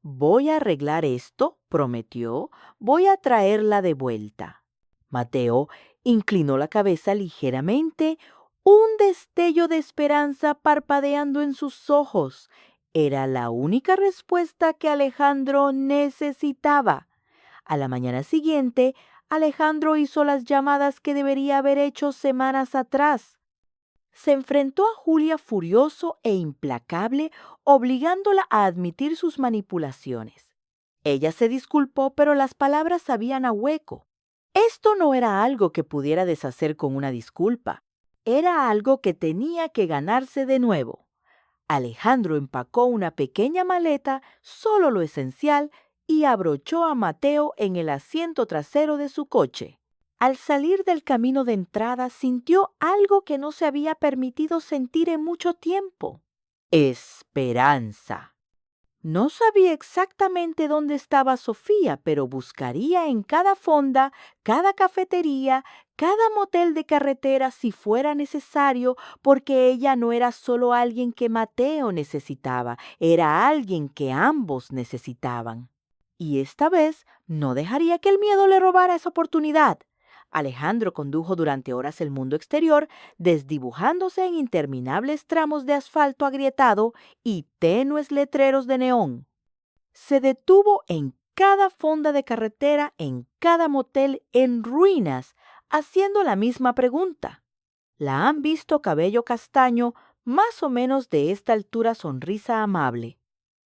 «Voy a arreglar esto», prometió. «Voy a traerla de vuelta». Mateo inclinó la cabeza ligeramente, un destello de esperanza parpadeando en sus ojos. Era la única respuesta que Alejandro necesitaba. A la mañana siguiente, Alejandro hizo las llamadas que debería haber hecho semanas atrás. Se enfrentó a Julia furioso e implacable, obligándola a admitir sus manipulaciones. Ella se disculpó, pero las palabras sabían a hueco. Esto no era algo que pudiera deshacer con una disculpa. Era algo que tenía que ganarse de nuevo. Alejandro empacó una pequeña maleta, solo lo esencial, y abrochó a Mateo en el asiento trasero de su coche. Al salir del camino de entrada, sintió algo que no se había permitido sentir en mucho tiempo: esperanza. No sabía exactamente dónde estaba Sofía, pero buscaría en cada fonda, cada cafetería, cada motel de carretera si fuera necesario, porque ella no era solo alguien que Mateo necesitaba, era alguien que ambos necesitaban. Y esta vez no dejaría que el miedo le robara esa oportunidad. Alejandro condujo durante horas el mundo exterior, desdibujándose en interminables tramos de asfalto agrietado y tenues letreros de neón. Se detuvo en cada fonda de carretera, en cada motel en ruinas, haciendo la misma pregunta. La han visto cabello castaño, más o menos de esta altura, sonrisa amable.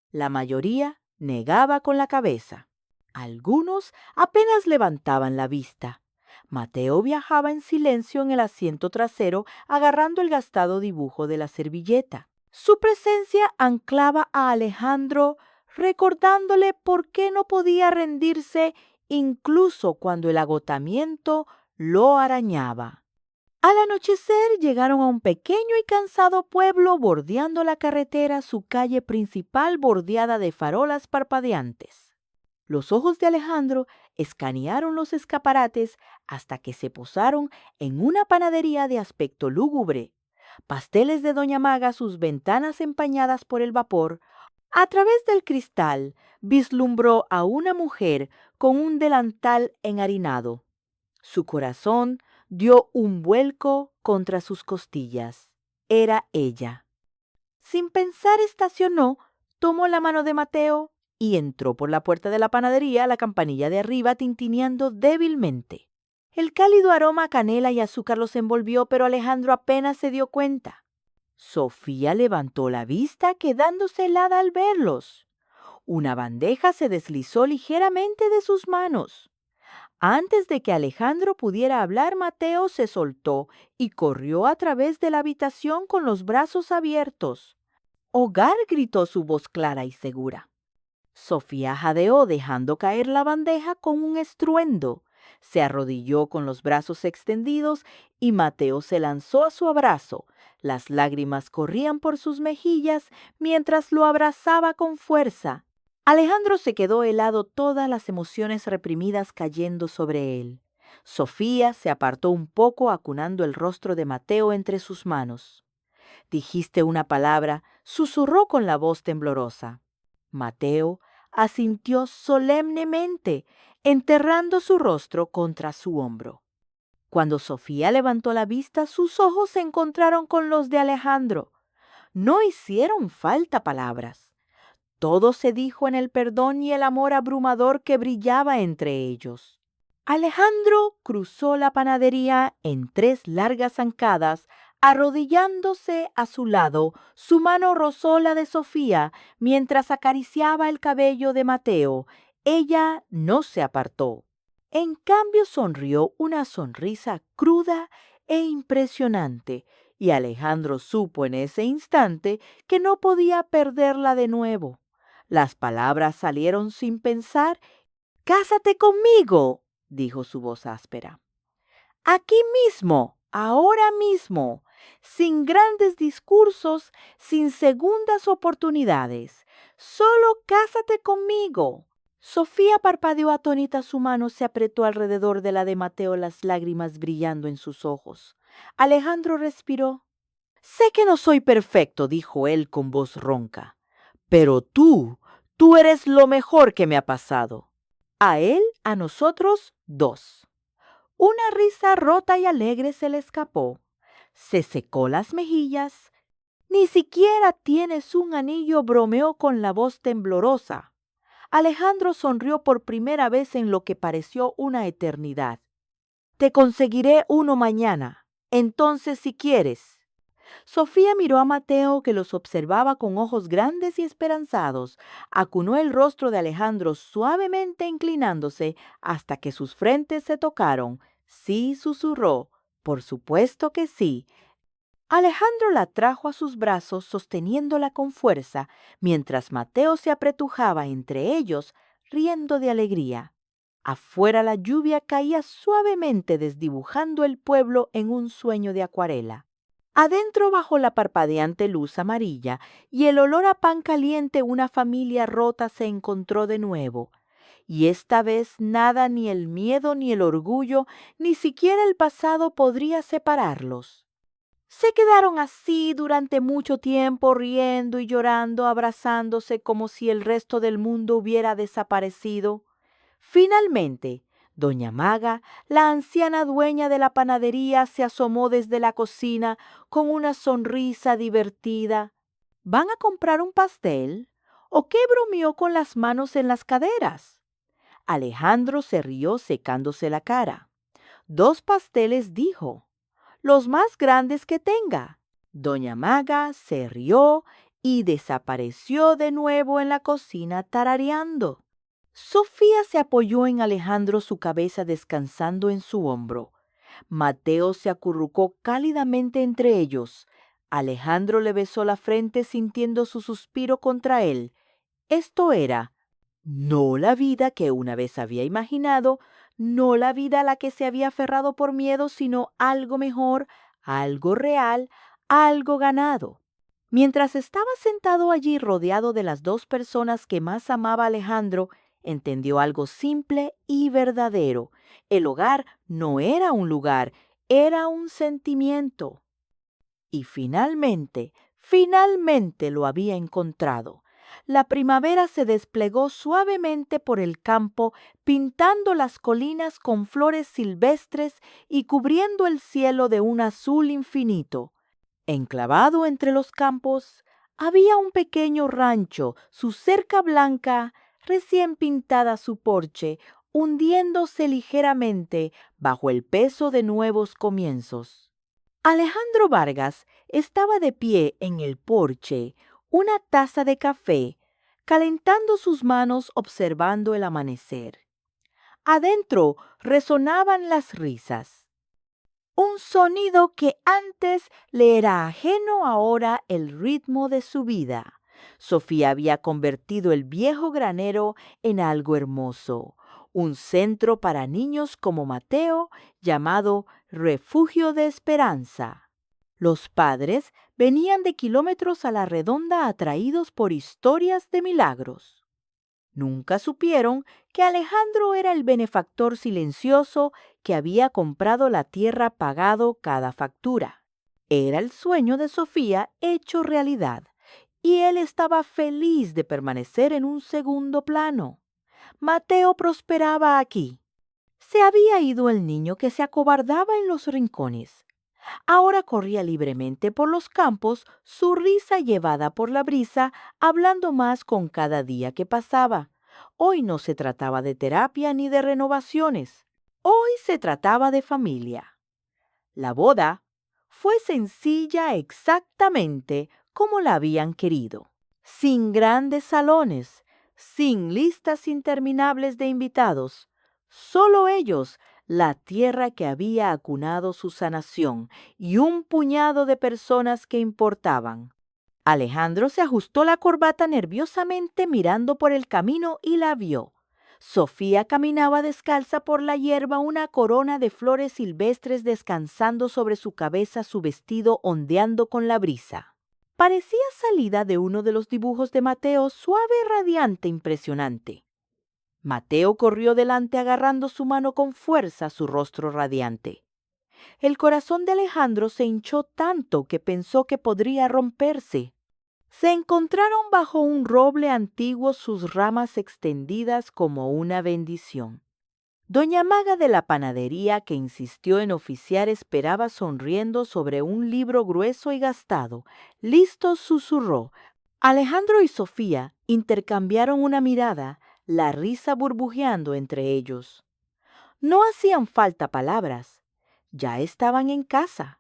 La mayoría negaba con la cabeza. Algunos apenas levantaban la vista. Mateo viajaba en silencio en el asiento trasero, agarrando el gastado dibujo de la servilleta. Su presencia anclaba a Alejandro, recordándole por qué no podía rendirse incluso cuando el agotamiento lo arañaba. Al anochecer llegaron a un pequeño y cansado pueblo bordeando la carretera, su calle principal bordeada de farolas parpadeantes. Los ojos de Alejandro escanearon los escaparates hasta que se posaron en una panadería de aspecto lúgubre. Pasteles de Doña Maga, sus ventanas empañadas por el vapor. A través del cristal vislumbró a una mujer con un delantal enharinado. Su corazón dio un vuelco contra sus costillas. Era ella. Sin pensar estacionó, tomó la mano de Mateo y entró por la puerta de la panadería, la campanilla de arriba tintineando débilmente. El cálido aroma a canela y azúcar los envolvió, pero Alejandro apenas se dio cuenta. Sofía levantó la vista, quedándose helada al verlos. Una bandeja se deslizó ligeramente de sus manos. Antes de que Alejandro pudiera hablar, Mateo se soltó y corrió a través de la habitación con los brazos abiertos. ¡Hogar! Gritó su voz clara y segura. Sofía jadeó, dejando caer la bandeja con un estruendo. Se arrodilló con los brazos extendidos y Mateo se lanzó a su abrazo. Las lágrimas corrían por sus mejillas mientras lo abrazaba con fuerza. Alejandro se quedó helado, todas las emociones reprimidas cayendo sobre él. Sofía se apartó un poco, acunando el rostro de Mateo entre sus manos. «Dijiste una palabra», susurró con la voz temblorosa. Mateo asintió solemnemente, enterrando su rostro contra su hombro. Cuando Sofía levantó la vista, sus ojos se encontraron con los de Alejandro. No hicieron falta palabras. Todo se dijo en el perdón y el amor abrumador que brillaba entre ellos. Alejandro cruzó la panadería en 3 largas zancadas. Arrodillándose a su lado, su mano rozó la de Sofía mientras acariciaba el cabello de Mateo. Ella no se apartó. En cambio, sonrió una sonrisa cruda e impresionante, y Alejandro supo en ese instante que no podía perderla de nuevo. Las palabras salieron sin pensar. «¡Cásate conmigo!», dijo su voz áspera. «Aquí mismo, ahora mismo, sin grandes discursos, sin segundas oportunidades. Solo cásate conmigo». Sofía parpadeó atónita, su mano se apretó alrededor de la de Mateo, las lágrimas brillando en sus ojos. Alejandro respiró. «Sé que no soy perfecto», dijo él con voz ronca, «pero tú eres lo mejor que me ha pasado. A él, a nosotros 2». Una risa rota y alegre se le escapó. Se secó las mejillas. «Ni siquiera tienes un anillo», bromeó con la voz temblorosa. Alejandro sonrió por primera vez en lo que pareció una eternidad. «Te conseguiré uno mañana. Entonces, si quieres». Sofía miró a Mateo, que los observaba con ojos grandes y esperanzados. Acunó el rostro de Alejandro suavemente, inclinándose hasta que sus frentes se tocaron. «Sí», susurró. «Por supuesto que sí». Alejandro la trajo a sus brazos, sosteniéndola con fuerza, mientras Mateo se apretujaba entre ellos, riendo de alegría. Afuera la lluvia caía suavemente, desdibujando el pueblo en un sueño de acuarela. Adentro, bajo la parpadeante luz amarilla y el olor a pan caliente, una familia rota se encontró de nuevo. Y esta vez nada, ni el miedo, ni el orgullo, ni siquiera el pasado podría separarlos. Se quedaron así durante mucho tiempo, riendo y llorando, abrazándose como si el resto del mundo hubiera desaparecido. Finalmente, Doña Maga, la anciana dueña de la panadería, se asomó desde la cocina con una sonrisa divertida. «¿Van a comprar un pastel? ¿O qué?», bromeó con las manos en las caderas. Alejandro se rió secándose la cara. «2 pasteles», dijo. «Los más grandes que tenga». Doña Maga se rió y desapareció de nuevo en la cocina tarareando. Sofía se apoyó en Alejandro, su cabeza descansando en su hombro. Mateo se acurrucó cálidamente entre ellos. Alejandro le besó la frente sintiendo su suspiro contra él. Esto era, no la vida que una vez había imaginado, no la vida a la que se había aferrado por miedo, sino algo mejor, algo real, algo ganado. Mientras estaba sentado allí rodeado de las dos personas que más amaba Alejandro, entendió algo simple y verdadero. El hogar no era un lugar, era un sentimiento. Y finalmente lo había encontrado. La primavera se desplegó suavemente por el campo, pintando las colinas con flores silvestres y cubriendo el cielo de un azul infinito. Enclavado entre los campos, había un pequeño rancho, su cerca blanca, recién pintada su porche, hundiéndose ligeramente bajo el peso de nuevos comienzos. Alejandro Vargas estaba de pie en el porche, una taza de café, calentando sus manos observando el amanecer. Adentro resonaban las risas. Un sonido que antes le era ajeno, ahora el ritmo de su vida. Sofía había convertido el viejo granero en algo hermoso, un centro para niños como Mateo, llamado Refugio de Esperanza. Los padres venían de kilómetros a la redonda atraídos por historias de milagros. Nunca supieron que Alejandro era el benefactor silencioso que había comprado la tierra pagado cada factura. Era el sueño de Sofía hecho realidad, y él estaba feliz de permanecer en un segundo plano. Mateo prosperaba aquí. Se había ido el niño que se acobardaba en los rincones. Ahora corría libremente por los campos, su risa llevada por la brisa, hablando más con cada día que pasaba. Hoy no se trataba de terapia ni de renovaciones. Hoy se trataba de familia. La boda fue sencilla exactamente como la habían querido, sin grandes salones, sin listas interminables de invitados, solo ellos, la tierra que había acunado su sanación y un puñado de personas que importaban. Alejandro se ajustó la corbata nerviosamente mirando por el camino y la vio. Sofía caminaba descalza por la hierba, una corona de flores silvestres descansando sobre su cabeza, su vestido ondeando con la brisa. Parecía salida de uno de los dibujos de Mateo, suave, radiante, impresionante. Mateo corrió delante agarrando su mano con fuerza a su rostro radiante. El corazón de Alejandro se hinchó tanto que pensó que podría romperse. Se encontraron bajo un roble antiguo, sus ramas extendidas como una bendición. Doña Maga de la panadería, que insistió en oficiar, esperaba sonriendo sobre un libro grueso y gastado. Listo, susurró. Alejandro y Sofía intercambiaron una mirada, la risa burbujeando entre ellos. No hacían falta palabras. Ya estaban en casa.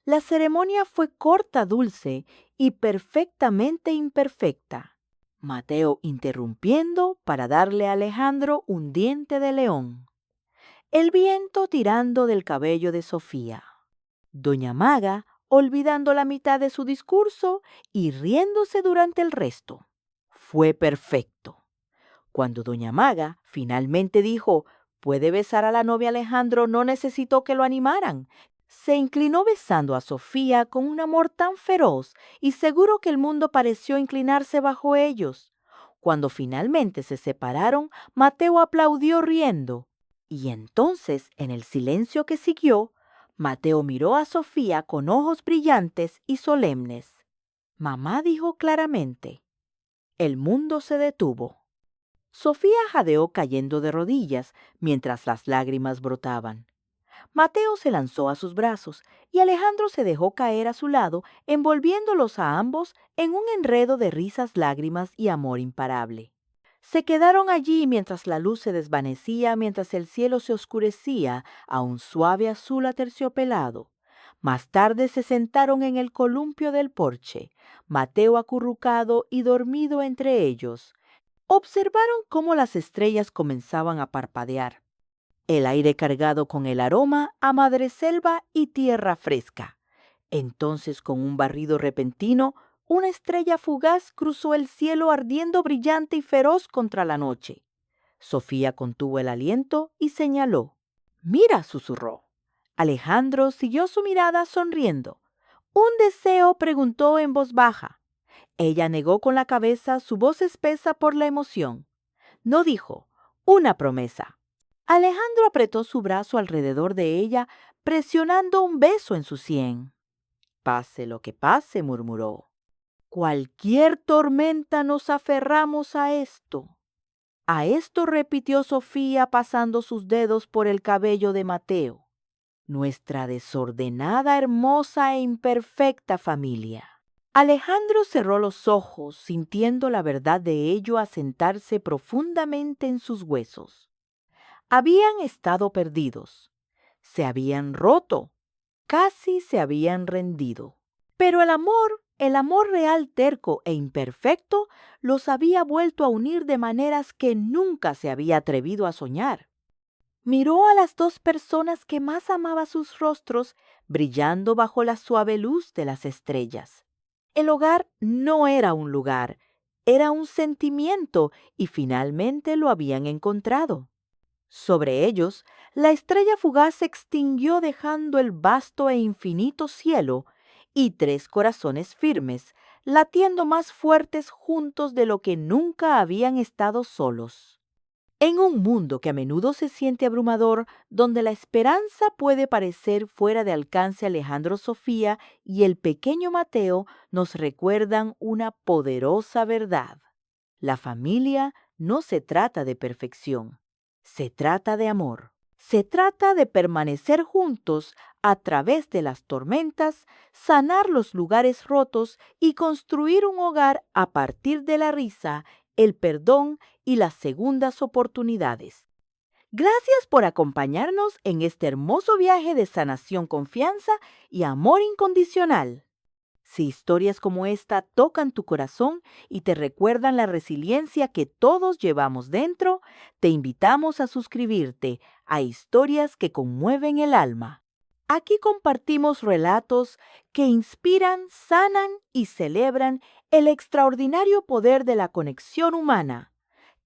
La ceremonia fue corta, dulce y perfectamente imperfecta. Mateo interrumpiendo para darle a Alejandro un diente de león. El viento tirando del cabello de Sofía. Doña Maga olvidando la mitad de su discurso y riéndose durante el resto. Fue perfecto. Cuando doña Maga finalmente dijo, «Puede besar a la novia Alejandro», no necesitó que lo animaran. Se inclinó besando a Sofía con un amor tan feroz y seguro que el mundo pareció inclinarse bajo ellos. Cuando finalmente se separaron, Mateo aplaudió riendo. Y entonces, en el silencio que siguió, Mateo miró a Sofía con ojos brillantes y solemnes. Mamá dijo claramente. El mundo se detuvo. Sofía jadeó cayendo de rodillas mientras las lágrimas brotaban. Mateo se lanzó a sus brazos y Alejandro se dejó caer a su lado, envolviéndolos a ambos en un enredo de risas, lágrimas y amor imparable. Se quedaron allí mientras la luz se desvanecía, mientras el cielo se oscurecía a un suave azul aterciopelado. Más tarde se sentaron en el columpio del porche, Mateo acurrucado y dormido entre ellos. observaron cómo las estrellas comenzaban a parpadear. El aire cargado con el aroma a madreselva y tierra fresca. Entonces, con un barrido repentino, una estrella fugaz cruzó el cielo ardiendo brillante y feroz contra la noche. Sofía contuvo el aliento y señaló. «Mira», susurró. Alejandro siguió su mirada sonriendo. «¿Un deseo?», preguntó en voz baja. Ella negó con la cabeza, su voz espesa por la emoción. No dijo, «una promesa». Alejandro apretó su brazo alrededor de ella, presionando un beso en su sien. «Pase lo que pase», murmuró. «Cualquier tormenta nos aferramos a esto». A esto, repitió Sofía pasando sus dedos por el cabello de Mateo. «Nuestra desordenada, hermosa e imperfecta familia». Alejandro cerró los ojos, sintiendo la verdad de ello asentarse profundamente en sus huesos. Habían estado perdidos, se habían roto, casi se habían rendido. Pero el amor real, terco e imperfecto, los había vuelto a unir de maneras que nunca se había atrevido a soñar. Miró a las dos personas que más amaba, sus rostros brillando bajo la suave luz de las estrellas. El hogar no era un lugar, era un sentimiento, y finalmente lo habían encontrado. Sobre ellos, la estrella fugaz se extinguió dejando el vasto e infinito cielo y tres corazones firmes, latiendo más fuertes juntos de lo que nunca habían estado solos. En un mundo que a menudo se siente abrumador, donde la esperanza puede parecer fuera de alcance, Alejandro, Sofía y el pequeño Mateo nos recuerdan una poderosa verdad. La familia no se trata de perfección, se trata de amor. Se trata de permanecer juntos a través de las tormentas, sanar los lugares rotos y construir un hogar a partir de la risa, el perdón y las segundas oportunidades. Gracias por acompañarnos en este hermoso viaje de sanación, confianza y amor incondicional. Si historias como esta tocan tu corazón y te recuerdan la resiliencia que todos llevamos dentro, te invitamos a suscribirte a Historias que Conmueven el Alma. Aquí compartimos relatos que inspiran, sanan y celebran el extraordinario poder de la conexión humana.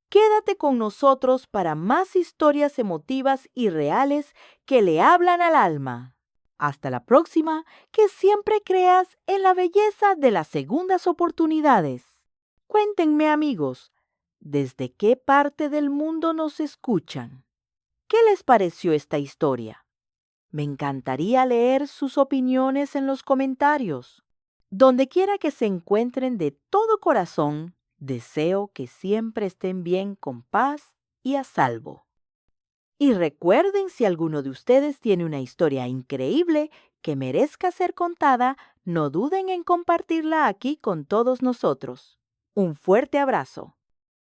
Quédate con nosotros para más historias emotivas y reales que le hablan al alma. Hasta la próxima, que siempre creas en la belleza de las segundas oportunidades. Cuéntenme, amigos, ¿desde qué parte del mundo nos escuchan? ¿Qué les pareció esta historia? Me encantaría leer sus opiniones en los comentarios. Donde quiera que se encuentren, de todo corazón, deseo que siempre estén bien, con paz y a salvo. Y recuerden, si alguno de ustedes tiene una historia increíble que merezca ser contada, no duden en compartirla aquí con todos nosotros. Un fuerte abrazo.